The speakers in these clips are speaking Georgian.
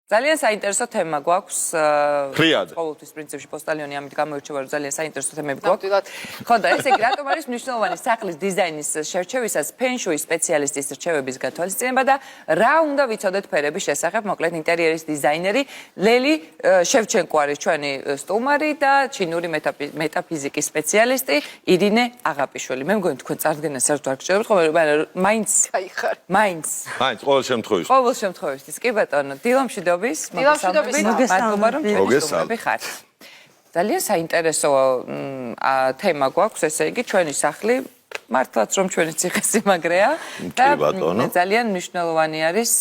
ძალიან საინტერესო თემა გვაქვს. ფრიად. ყოველთვის პრინციპში პოსტალიონი ამით გამოირჩევა, რომ ძალიან საინტერესო თემები გვაქვს. ხო და ესე იგი, რატომ არის მნიშვნელოვანი სახლის დიზაინის შერჩევისას ფენშუის სპეციალისტის რჩევების გათვალისწინება და რა უნდა ვიცოდეთ ფერების შესახებ, მოკლედ ინტერიერის დიზაინერი ლელი შევჩენკო არის ჩვენი სტუმარი და ჩინური მეტაფიზიკის სპეციალისტი ირინე აღაპიშვილი. მე მგონი თქვენ წარდგენას საერთოდ არ გჭირდებათ, ხოლმე მაინც ყოველ შემთხვევაში. ყოველ შემთხვევაში, კი ბატონო, დილამშვიდობის. მადლობა რომ ხართ. ძალიან საინტერესო თემა გვაქვს, ესე იგი ჩვენი სახლი მართლაც რომ ჩვენი ციხესიმაგრეა და ძალიან მნიშვნელოვანი არის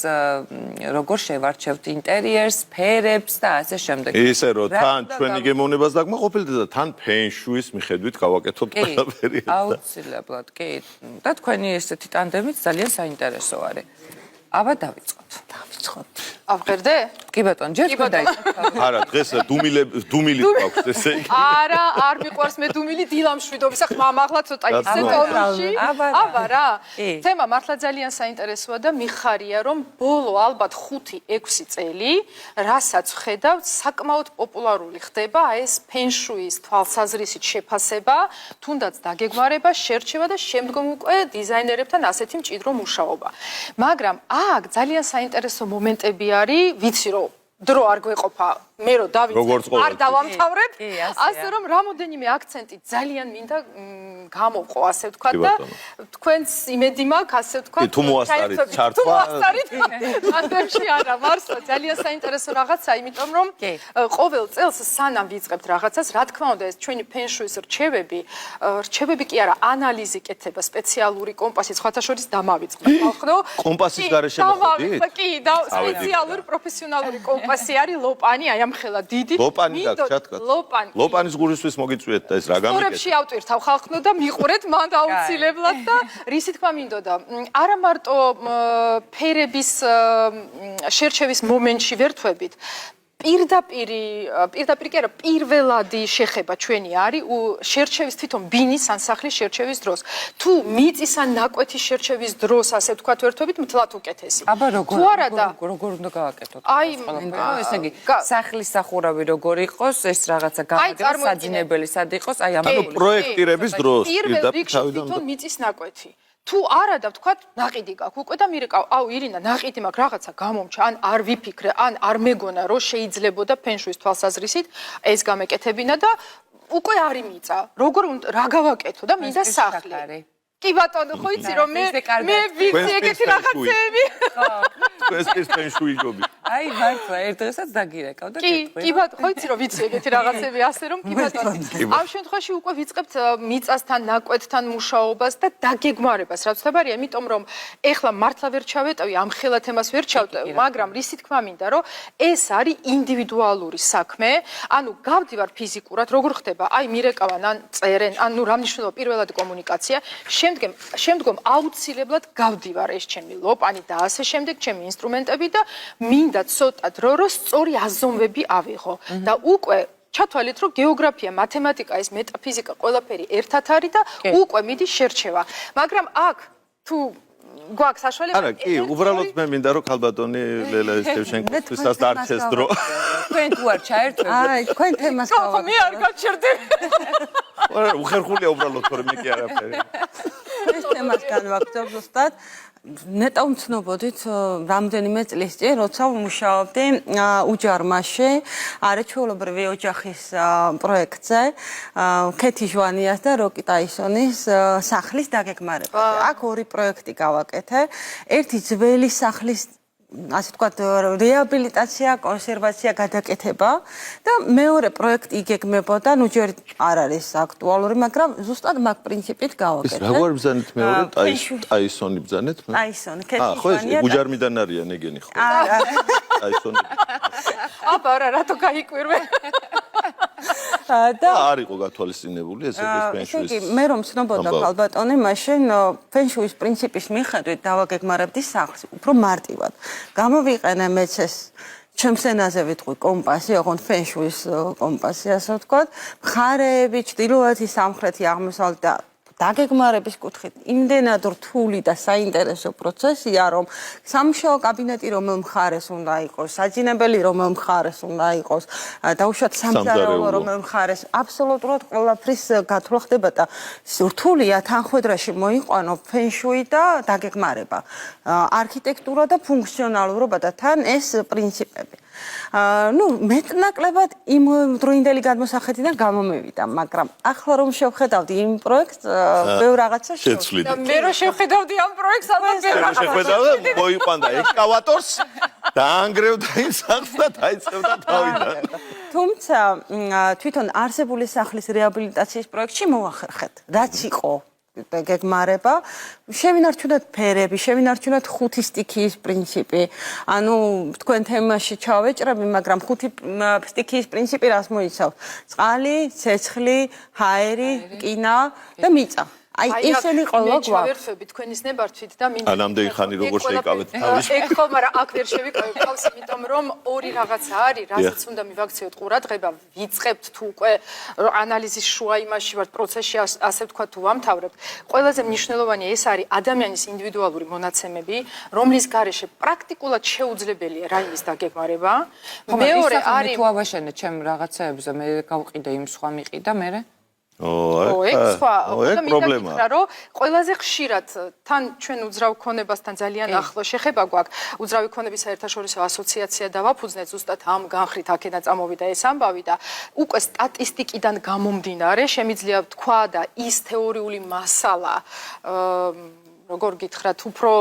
როგორ შევარჩევთ ინტერიერს, ფერებს და ასე შემდეგ. ისე რომ თან ჩვენი გემოვნებას დაგმაყოფილდეთ და თან ფენშუის მიხედვით გავაკეთოთ ყველაფერი. აუცილებლად, კი. და თქვენი ესეთი ტანდემიც ძალიან საინტერესო არის. აბა დავიწყოთ. ავღერდე? კი ბატონო, ჯერ თქვენ დაიწყოთ. არა, დღეს დუმილი გვაქვს, ესე იგი. არა, არ მიყვარს მე დუმილი დილამშვიდობის. ახლა მაღლა ცოტა ისე ტონში. აბა რა. თემა მართლა ძალიან საინტერესოა და მიხარია, რომ ბოლო ალბათ 5-6 წელი, რასაც ხედავთ, საკმაოდ პოპულარული ხდება ეს ფენშუის თვალსაზრისით შეფასება, თუნდაც დაგეგმარება, შერჩევა და შემდგომ უკვე დიზაინერებთან ასეთი მჭიდრო მუშაობა. მაგრამ აქ ძალიან საინტერესო მომენტები არის, ვიცი რომ დრო არ გვეყოფა, მე რომ დავიწყებ, არ დავამთავრებ, ასე რომ რამოდენიმე აქცენტი ძალიან მინდა გამოვყო, ასე ვთქვა და თქვენს იმედი მაქვს, ასე ვთქვა. თუ მოასწარით ჩართვა. ანდებში არა, მართლა ძალიან საინტერესო რაღაცა, იმიტომ რომ ყოველ წელს სანამ ვიწყებთ რაღაცას, რა თქმა უნდა, ეს ჩვენი ფენშუის რჩევები კი არა, ანალიზი კეთება, სპეციალური კომპასი, სხვათა შორის დამავიწყდა, ხო? კომპასის გარეშე მოხდით? კი, და სპეციალური პროფესიონალური კომპასი არის ლოპანი, აი ამ ხელა დიდი. ლოპანი დაგჭათქათ. ლოპანის გულისთვის მოგიწვიეთ და ეს რა გამიგეთ? სტორებში ავტვირთავ ხალხნო და მიყურეთ მანდ აუცილებლად და რისი თქმა მინდოდა. არა მარტო ფერების შერჩევის მომენტში ვერთვებით. პირდაპირ კი არა, პირველადი შეხება ჩვენი არის შერჩევის თვითონ ბინის ან სახლის შერჩევის დროს. თუ მიწის ან ნაკვეთის შერჩევის დროს, ასე ვთქვათ, ვერთვებით, მთლად უკეთესი. აბა როგორ უნდა გავაკეთოთ? აი, ესე იგი, სახლის სახურავი როგორ იყოს, ეს რაღაცა გამაგრება, საძინებელი სად იყოს, აი ამ პროექტირების დროს პირველ რიგში თვითონ მიწის ნაკვეთი. თუ არა და ვთქვათ, ნაყიდი გაქვს უკვე და მირეკავ, აუ ირინა, ნაყიდი მაქვს, რაღაცა გამომჩა, ან არ ვიფიქრე, ან არ მეგონა, რომ შეიძლებოდა ფენშუის თვალსაზრისით ეს გამეკეთებინა და უკვე არის მიწა. როგორ რა გავაკეთო და მინდა სახლი. კი ბატონო, ხო იცი რომ მე ვიცი ეგეთი რაღაცები. ეს ფენშუი ჯობი. აი მართლა ერთ დღესაც დაგირეკავ და კი ბატონო, ხო იცი რომ ვიცი ეგეთი რაღაცები, ასე რომ კი ბატონო. ამ შემთხვევაში უკვე ვიწყებთ მიწასთან, ნაკვეთთან მუშაობას და დაგეგმარებას, რაც ხდებარია, იმიტომ რომ ეხლა მართლა ვერ ჩავეტევი, ამ ხელა თემას ვერ ჩავტევი, მაგრამ რისი თქმა მინდა, რომ ეს არის ინდივიდუალური საქმე, ანუ გავდივარ ფიზიკურად, როგორ ხდება, აი მირეკავან, ან წერენ, ან ნუ რა მნიშვნელობა პირველადი კომუნიკაცია, შემდგომ აუცილებლად გავდივარ ეს ჩემი ლოპანი და ასე შემდეგ ჩემი ინსტრუმენტები და მინდა ცოტა დრო რომ სწორი აზომვები ავიღო და უკვე ჩათვალეთ რომ გეოგრაფია, მათემატიკა, ეს მეტაფიზიკა ყველაფერი ერთად არის და უკვე მიდის შერჩევა. მაგრამ აქ თუ გვაქვს საშუალება არა, კი, უბრალოდ მე მინდა რომ ქალბატონი ლელა შევჩენკოთვისაც დარჩეს დრო. თქვენ თუ არ ჩაერთვებთ? აი, თქვენ თემას გავაკეთეთ. მე არ გავჩერდები. არა, უხერხულია უბრალოდ თორე მე კი არაფერი. ეს თემას განვაგრძობ ზუსტად. ნეტა ვცნობოდით რამდენიმე წლის წინ, როცა ვმუშაობდი უჯარმაში, არაჩვეულებრივი ოჯახის პროექტზე, ქეთი ჟვანიას და როკი ტაისონის სახლის დაგეგმარებაზე. აქ ორი პროექტი გავაკეთე. ერთი ძველი სახლის ასე ვთქვათ, რეაბილიტაცია, კონსერვაცია, გადაკეთება და მეორე პროექტი იგეგმებოდა, ნუ ჯერ არ არის აქტუალური, მაგრამ ზუსტად მაგ პრინციპით გავაკეთე. ეს როგორ ბრძანეთ მეორე? ტაისონი ბრძანეთ? ტაისონი, ქეთი ხო, ეს უჯარმიდან არიან ეგენი ხო? ტაისონი. აბა რა, რატო გაიკვირვე? და არ იყო გათვალისწინებული ეს ფენშუის. კი, მე რომ ცნობოდა ქალბატონი, მაშინ ფენშუის პრინციპის მიხედვით დავაგეგმარებდი სახლს, უფრო მარტივად. გამოვიყენე მეც ეს ჩემს ენაზე ვიტყვი კომპასი, ოღონდ ფენშუის კომპასი, ასე ვთქვათ, მხარეები, ჩრდილოეთი, სამხრეთი, აღმოსავლეთი და დაგეგმარების კუთხით იმდენად რთული და საინტერესო პროცესია, რომ სამუშაო კაბინეტი რომელ მხარეს უნდა იყოს, საჯინებელი რომელ მხარეს უნდა იყოს, დაუშვათ სამზარეულო რომელ მხარეს, აბსოლუტურად ყველაფრის გათვლა ხდება და რთულია თანხმედრაში მოიყვანო ფენშუი და დაგეგმარება, არქიტექტურა და ფუნქციონალურობა და თან ეს პრინციპები. მეტნაკლებად იმ დროინდელი გადმოსახედიდან გამომევიდა, მაგრამ ახლა რომ შევხედავდი იმ პროექტს, ბევრ რაღაცა შეცვლით. მე რო შევხედავდი ამ პროექტს, ალბათ ბევრ რაღაცა შეხედავდა, მოიყვანდა ექსკავატორს, დაანგრევდა იმ სახლს და დაიწყებდა თავიდან. თუმცა თვითონ არსებული სახლის რეაბილიტაციის პროექტში მოახერხეთ, რაც იყო გეგმარება, შევინარჩუნოთ ფერები, შევინარჩუნოთ ხუთი სტიქიის პრინციპი. ანუ თქვენ თემაში ჩავეჭრები, მაგრამ ხუთი სტიქიის პრინციპი რას მოიცავს? წყალი, ცეცხლი, ჰაერი, რკინა და მიწა. აი ესენი ყველა გვაქვს. ჩავერთვები თქვენის ნებართვით და მინდა ანამდენი ხანი როგორ შეიკავეთ თავის. ეგ ხო, მაგრამ აქ ვერ შევიკავებ თავს, იმიტომ რომ ორი რაღაცა არის, რასაც უნდა მივაქციოთ ყურადღება, ვიწყებთ თუ უკვე ანალიზის შუა იმაში ვართ პროცესში, ასე ვთქვა თუ ვამთავრებთ. ყველაზე მნიშვნელოვანია ეს არის ადამიანის ინდივიდუალური მონაცემები, რომლის გარეშე პრაქტიკულად შეუძლებელია რაიმის დაგეგმარება. მეორე არის თუ ავაშენე ჩემ რაღაცეებზე, მე გავყიდე იმ სხვა მიყიდა მე ეგ სხვა, ეგ პრობლემაა. რომ ყველაზე ხშირად თან ჩვენ უძრავ ქონებასთან ძალიან ახლო შეხება გვაქვს. უძრავი ქონების საერთაშორისო ასოციაცია დავაფუძნეთ ზუსტად ამ განხრით აქედან წამოვიდა ეს ამბავი და უკვე სტატისტიკიდან გამომდინარე შემიძლია ვთქვა და ის თეორიული მასალა როგორ გითხრათ, უფრო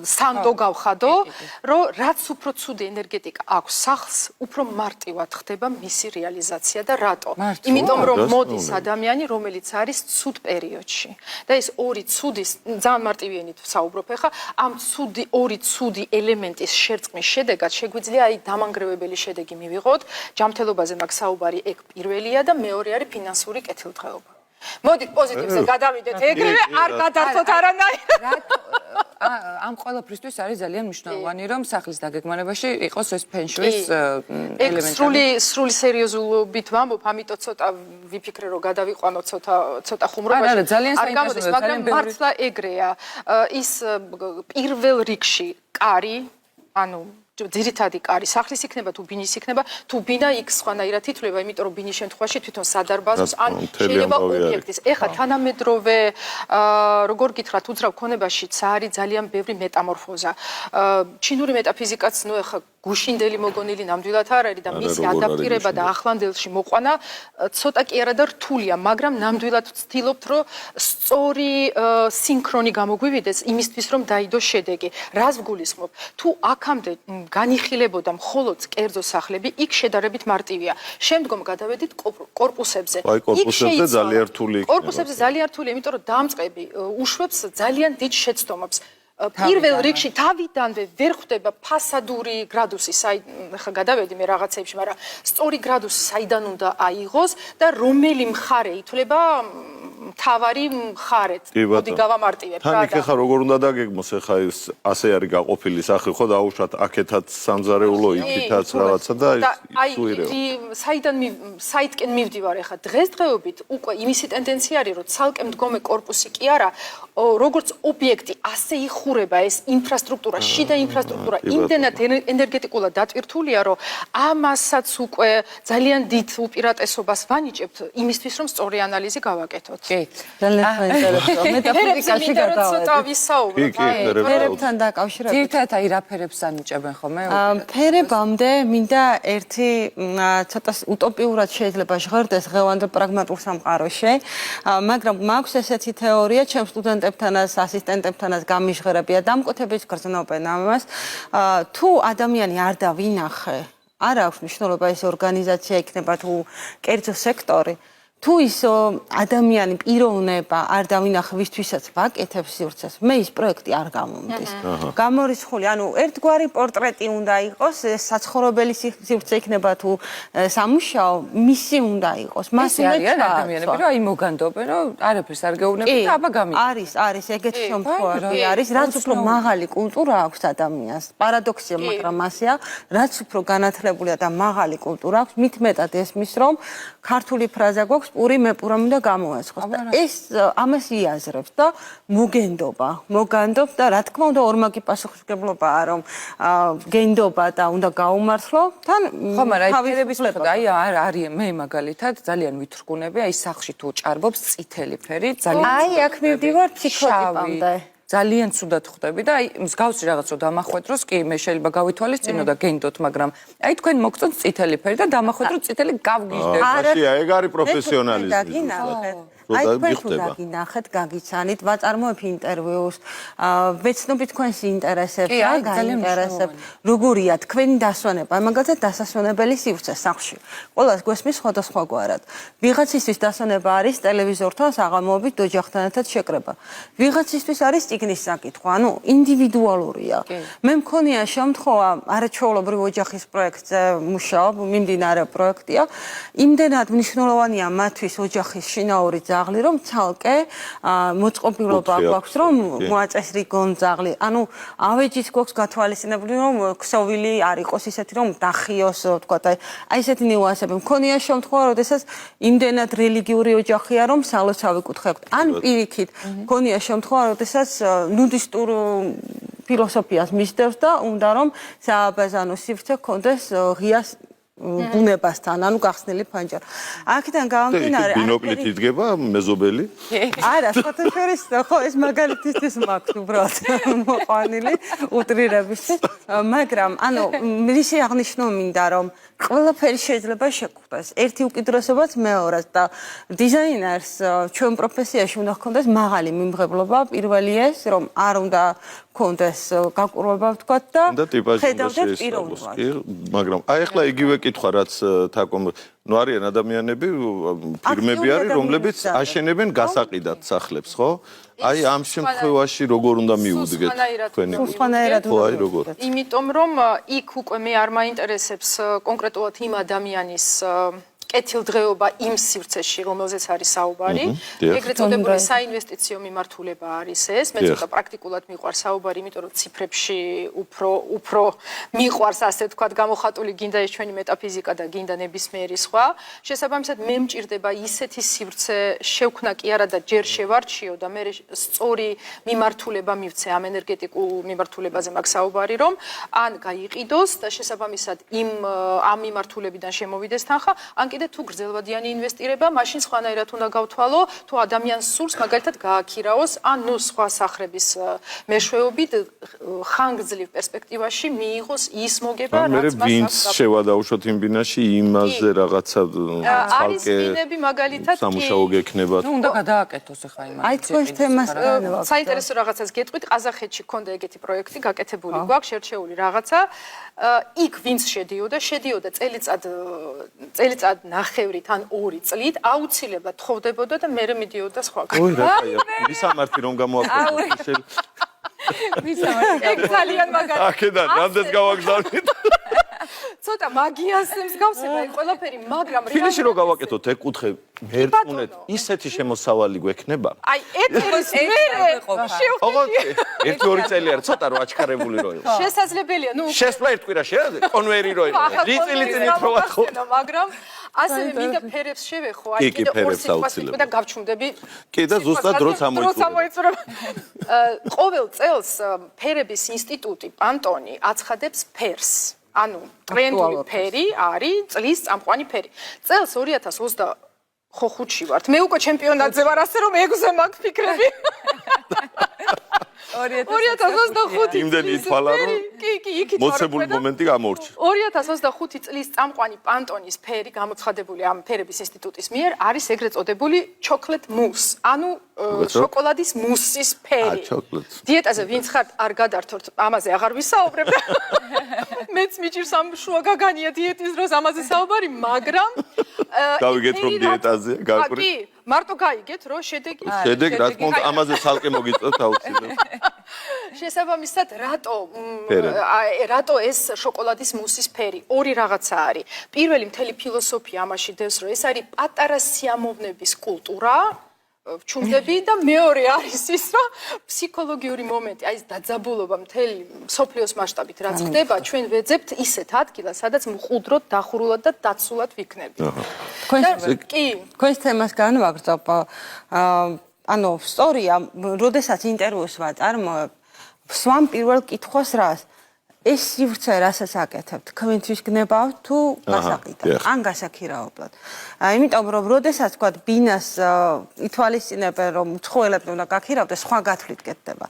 სანდო გავხადო, რომ რაც უფრო ცუდი ენერგეტიკა აქვს სახლს, უფრო მარტივად ხდება მისი რეალიზაცია და რატო? იმიტომ რომ მოდის ადამიანი, რომელიც არის ცუდ პერიოდში. და ეს ორი ცუდი, ძალიან მარტივი ენით ვსაუბრობ ახლა, ამ ორი ცუდი ელემენტის შერწყმის შედეგად შეგვიძლია აი დამანგრევებელი შედეგი მივიღოთ. ჯანმრთელობაზე მაქვს საუბარი, ეგ პირველია და მეორე არის ფინანსური კეთილდღეობა. მოდით პოზიტივზე გადავიდეთ, ეგრევე არ გადართოთ არანაირად. ამ ყველაფრისთვის არის ძალიან მნიშვნელოვანი, რომ სახლის დაგეგმარებაში იყოს ეს ფენშუის ელემენტები. სრული სერიოზულობით ვამბობ, ამიტომ ცოტა ვიფიქრე, რომ გადავიყვანო ცოტა ხუმრობაში. არა, ძალიან გამოდის, საინტერესოა, მაგრამ მართლა ეგრეა. ის პირველ რიგში კარი, ანუ ძირითადი კარი სახლის იქნება თუ ბინის იქნება, თუ ბინა იქ სხვანაირად ითვლება, იმიტომ რომ ბინის შემთხვევაში თვითონ სადარბაზოს ან შეიძლება ობიექტის. ეხლა თანამედროვე როგორ გითხრათ, უძრავ ქონებაშიც არის ძალიან ბევრი მეტამორფოზა. ჩინური მეტაფიზიკაც ნუ ეხლა გუშინდელი მოგონილი ნამდვილად არ არის და მისი ადაპტირება და ახლანდელში მოყვანა ცოტა კი არა და რთულია, მაგრამ ნამდვილად ვცდილობთ, რომ სწორი სინქრონი გამოგვივიდეს იმისთვის, რომ დაიდოს შედეგი. რას ვგულისხმობ? თუ აქამდე განიხილებოდა მხოლოდ კერძო სახლები, იქ შედარებით მარტივია. შემდგომ გადავედით კორპუსებზე. კორპუსებზე ძალიან რთული იქნება. კორპუსებზე ძალიან რთულია, იმიტომ რომ დამწყები უშვებს ძალიან დიდ შეცდომებს. პირველ რიგში თავიდანვე ვერ ხვდება ფასადური გრადუსი, ხა გადავედი მე რაღაცეებში, მაგრამ სწორი გრადუსი საიდან უნდა აიღოს და რომელი მხარე ითვლება მთავარი მხარეთ. მოდი გავამარტივებ რა. თან იქ ხა როგორ უნდა დაგეგმოს, ხა ეს ასე არის გაყოფილი სახლი, ხო დაუშვათ აქეთაც სამზარეულო, იქითაც რაღაცა და საიდკენ მივდივარ ხა დღესდღეობით უკვე იმისი ტენდენცია არის, რომ ცალკე მდგომე კორპუსი კი არა, როგორც ობიექტი ასე იხურება ეს ინფრასტრუქტურა, შიდა ინფრასტრუქტურა იმდენად ენერგეტიკულად დატვირთულია, რომ ამასაც უკვე ძალიან დიდ უპირატესობას ვანიჭებთ იმისთვის, რომ სწორი ანალიზი გავაკეთოთ. ძალიან საინტერესოა. მეტაფიზიკაში გადავიდეთ. ფერებთან დაკავშირებით. ძირითადად აი რა ფერებს ანიჭებენ ხოლმე? ფერებამდე მინდა ერთი ცოტა უტოპიურად შეიძლება ჟღერდეს ღევანდელ პრაგმატულ სამყაროში, მაგრამ მაქვს ესეთი თეორია, ჩემ სტუდენტებთანაც, ასისტენტებთანაც გამიჟღერებია, დამკვეთებით გრძნობენ ამას. თუ ადამიანი არ დავინახე, არ აქვს მნიშვნელობა ეს ორგანიზაცია იქნება თუ კერძო სექტორი. თუ ის ადამიანი პიროვნება არ დავინახე ვისთვისაც ვაკეთებს სივრცეს, მე ის პროექტი არ გამომდის. გამორიცხული, ანუ ერთგვარი პორტრეტი უნდა იყოს, საცხოვრებელი სივრცე იქნება თუ სამუშაო, მისი უნდა იყოს. მას არის ადამიანები, რომ აი მოგანდობენ, რომ არაფერს არ გეუბნებით და აბა გამიგეს. არის ეგეთი შემთხვევები არის, რაც უფრო მაღალი კულტურა აქვს ადამიანს. პარადოქსია, მაგრამ ასეა, რაც უფრო განათლებულია და მაღალი კულტურა აქვს, მით მეტად ესმის, რომ ქართული ფრაზა გვაქვს პური მეპურამ უნდა გამოაცხოს და ეს ამას იაზრებს და მოგენდობ და რა თქმა უნდა ორმაგი პასუხისმგებლობაა რომ გენდობა და უნდა გაუმართლო თან ხო მაგრამ ფერების ხედავთ აი არის მე მაგალითად ძალიან ვითრგუნები აი სახლში თუ ჭარბობს წითელი ფერი ძალიან აი აქ მივდივარ ფსიქოტიპამდე ძალიან ცუდად ხვდები და აი მსგავსი რაღაც რო დამახვეთ დროს კი მე შეიძლება გავითვალისწინო და გენდოთ მაგრამ აი თქვენ მოგწონთ წითელი ფერი და დამახვეთ რომ წითელი გავგიჟდეთ არა ეგ არის პროფესიონალიზმი აი თქვენ თუ დაგინახეთ, გაგიცანით, ვაწარმოებ ინტერვიუს, ვეცნობ თქვენს ინტერესებს, გაინტერესებთ, როგორია თქვენი დასვენება, მაგალითად დასასვენებელი სივრცე სახლში. ყველას გვესმის სხვადასხვაგვარად. ვიღაცისთვის დასვენება არის ტელევიზორთან საღამოობით ოჯახთან ერთად შეკრება. ვიღაცისთვის არის წიგნის საკითხვა, ანუ ინდივიდუალურია. მე მქონია შემთხვევა, არაჩვეულებრივ ოჯახის პროექტზე მუშაობ, მიმდინარე პროექტია. იმდენად მნიშვნელოვანია მათთვის ოჯახის შინაური ძაღლი, რომ ცალკე მოწყობილობა გვაქვს, რომ მოაწესრიგონ ძაღლი. ანუ ავეჯის გვაქვს გათვალისწინებული, რომ ქსოვილი არ იყოს ისეთი, რომ დახიოს, ვთქვათ, აი ესეთი ნიუანსები. მქონია შემთხვევა, როდესაც იმდენად რელიგიური ოჯახია, რომ სალოცავი კუთხე აქვს. ან პირიქით, მქონია შემთხვევა, როდესაც ნუდისტურ ფილოსოფიას მისდევს და უნდა რომ სააბაზანო სივრცე ჰქონდეს ღია ბუნებასთან, ანუ გახსნილი ფანჯარა. აქედან გამომდინარე, ბინოკლით იდგება მეზობელი? არა, ფოტოშორის ხო ეს მაგალითისთვის მაქვს უბრალოდ მოყვანილი უტრირებისთვის, მაგრამ ანუ მისი აღნიშნვა მინდა რომ ყველაფერი შეიძლება შეგხვდეს. ერთი უკიდურესობაც მეორეს და დიზაინერს ჩვენ პროფესიაში უნდა ჰქონდეს მაღალი მიმღებლობა, პირველი ეს რომ არ უნდა ჰქონდეს გაყურება ვთქვათ და ხედავდეთ პიროვნულად. მაგრამ აი ახლა იგივე კითხვა რაც თაკომ ნუ არიან ადამიანები, ფირმები არის, რომლებიც აშენებენ გასაყიდად სახლებს, ხო? აი ამ შემთხვევაში როგორ უნდა მიუდგეთ თქვენი? სხვანაირად ხო, აი როგორ? იმიტომ რომ იქ უკვე მე არ მაინტერესებს კონკრეტულად იმ ადამიანის კეთილდღეობა იმ სივრცეში, რომელზეც არის საუბარი. ეგრეთ წოდებული საინვესტიციო მიმართულება არის ეს. მე ცოტა პრაქტიკულად მიყვარს საუბარი, იმიტომ რომ ციფრებში უფრო მიყვარს, ასე ვთქვათ, გამოხატული გინდა ეს ჩვენი მეტაფიზიკა და გინდა ნებისმიერი სხვა. შესაბამისად, მე მჭირდება ისეთი სივრცე შევქნა კი არა და ჯერ შევარჩიო და მე სწორი მიმართულება მივცე ამ ენერგეტიკულ მიმართულებაზე მაქვს საუბარი, რომ ან გაიყიდოს და შესაბამისად ამ მიმართულებიდან შემოვიდეს თანხა, ან კიდე თუ გრძელვადიანი ინვესტირება, მაშინ სხვანაირად უნდა გავთვალო, თუ ადამიანს სურს მაგალითად გააქირაოს, ან ნუ სხვა სახლების მეშვეობით ხანგრძლივ პერსპექტივაში მიიღოს ის მოგება, რაც მას ვინც შევადაუშვოთ იმ ბინაში, იმაზე რაღაცა არის ბინები მაგალითად კი სამუშაო გექნება. ნუ უნდა გადააკეთოს ახლა იმას. აი თქვენს თემას საინტერესო რაღაცას გეტყვით, ყაზახეთში ქონდა ეგეთი პროექტი, გაკეთებული გვაქვს, შერჩეული რაღაცა. იქ ვინც შედიოდა წელიწად ნახევრით ან 2 წლით აუცილებლად თხოვდებოდა და მე მიდიოდა სხვაგან. ოი რა კაია, მისამართი რომ გამოაქვეყნო. ეგ ძალიან მაგარი. აქედან რამდენს გავაგზავნით? ცოტა მაგიას მსგავსება იქ ყველაფერი, მაგრამ ფილიში რო გავაკეთოთ ეგ კუთხე მერწმუნეთ, ისეთი შემოსავალი გვექნება. აი ეთერის მერე ოღონდ 1-2 წელი არის, ცოტა რო აჩქარებული რო იყო. შესაძლებელია, ნუ შესვლა ერთ კვირაში შეაძლო კონვერი რო იყო. რიწილიწილით რო ვახო. მაგრამ ასევე მინდა ფერებს შევეხო, აი კიდე 2 სიტყვას ვიტყვი და გავჩუმდები. კი და ზუსტად დროც ამოიწურება. ყოველ წელს ფერების ინსტიტუტი პანტონი აცხადებს ფერს. ანუ ტრენდული ფერი არის წლის წამყვანი ფერი. წელს 2025-ში ვართ. მე უკვე ჩემპიონატზე ვარ, ასე რომ 6-ზე მაქვს ფიქრები. 2025 იმდენი ითვალა რომ კი, იქით ვარ. მოცებული მომენტი გამორჩა. 2025 წლის წამყვანი პანტონის ფერი გამოცხადებული ამ ფერების ინსტიტუტის მიერ არის ეგრეთ წოდებული chocolate mousse, ანუ შოკოლადის მუსის ფერი. დიეტაზე ვინც ხართ არ გადართოთ, ამაზე აღარ ვისაუბრებ. მეც მიჭირს ამ შუა გაგანია დიეტის დროს ამაზე საუბარი, მაგრამ გავიგეთ რომ დიეტაზე გაკვრი. კი, მარტო გაიგეთ რომ შედეგი რა თქმა უნდა ამაზე ცალკე მოგიწევთ აუცილებლად. შესაბამისად რატო ეს შოკოლადის მუსის ფერი? 2 რაღაცა არის. პირველი მთელი ფილოსოფია ამაში დევს, რომ ეს არის პატარა სიამოვნების კულტურა, ჩუმდები და მეორე არის ის, რომ ფსიქოლოგიური მომენტი, აი ეს დაძაბულობა მთელი მსოფლიოს მასშტაბით რაც ხდება, ჩვენ ვეძებთ ისეთ ადგილას, სადაც მყუდროდ, დახურულად და დაცულად ვიქნებით. კი, თქვენს თემას განვაგრძობ. ანუ სწორია, როდესაც ინტერვიუს ვაწარმოებ, სვამ პირველ კითხვას რას? ეს სივრცე რასაც აკეთებთ, თქვენთვის გნებავთ თუ გასაყიდად, ან გასაქირავებლად. იმიტომ რომ როდესაც თქვა ბინას ითვალისწინებენ რომ ცხოველებს უნდა გაქირავდეს, სხვა გათვლით კეთდება.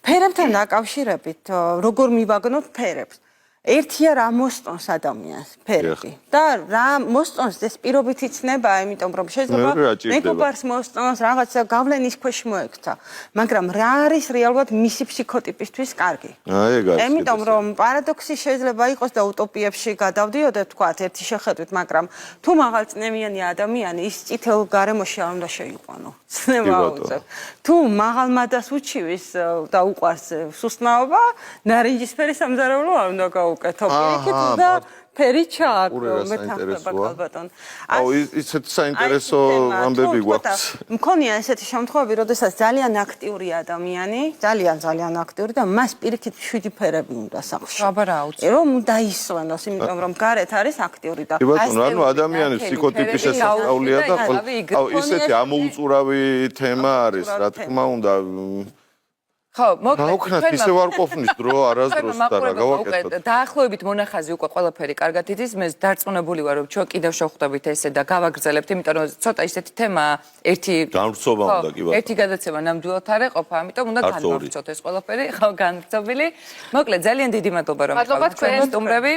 ფერებთან დაკავშირებით როგორ მივაგნოთ ფერებს? ერთია რა მოსწონს ადამიანს ფერები და რა მოსწონს ეს პირობითი ცნებაა, იმიტომ რომ შეიძლება მეგობარს მოსწონს რაღაცა გავლენის ქვეშ მოექცა, მაგრამ რა არის რეალურად მისი ფსიქოტიპისთვის კარგი? იმიტომ რომ პარადოქსი შეიძლება იყოს და უტოპიებში გადავდიოდეთ თქვათ ერთი შეხედვით, მაგრამ თუ მაღალწნევიანი ადამიანი ის წითელ გარემოში არ უნდა შეიყვანო. ცნება უწევ. თუ მაღალ მადას უჩივის და უყვარს სუსტნაობა, ნარინჯისფერი სამზარეულო არ უნდა გაუკეთო. პირიქით და ფერი ჩააკრო მეთანხმება ქალბატონ. აუ ისეთ საინტერესო ამბები გვაქვს. მქონია ესეთი შემთხვევები, როდესაც ძალიან აქტიური ადამიანი, ძალიან აქტიური და მას პირიქით 7 ფერები უნდა სახლში. აბა რა აუცილებლად. რომ დაისვენოს, იმიტომ რომ გარეთ არის აქტიური და ანუ ადამიანის ფსიქოტიპის შესწავლია და აუ ისეთი ამოუწურავი თემა არის, რა თქმა უნდა. ხო, მოკლედ ისე ვარ ყოფნის დრო არასდროს და რა გავაკეთოთ. დაახლოებით მონახაზი უკვე ყველაფერი კარგად იცის, მე დარწმუნებული ვარ რომ ჩვენ კიდევ შევხვდებით ესე და გავაგრძელებთ, იმიტომ რომ ცოტა ისეთი თემაა, ერთი განვრცობა უნდა კი ბატონო. ერთი გადაცემა ნამდვილად არ ეყოფა, ამიტომ უნდა განვავრცოთ ეს ყველაფერი, ხო, განვრცობილი. მოკლედ ძალიან დიდი მადლობა რომ იყავით ჩვენ სტუმრები.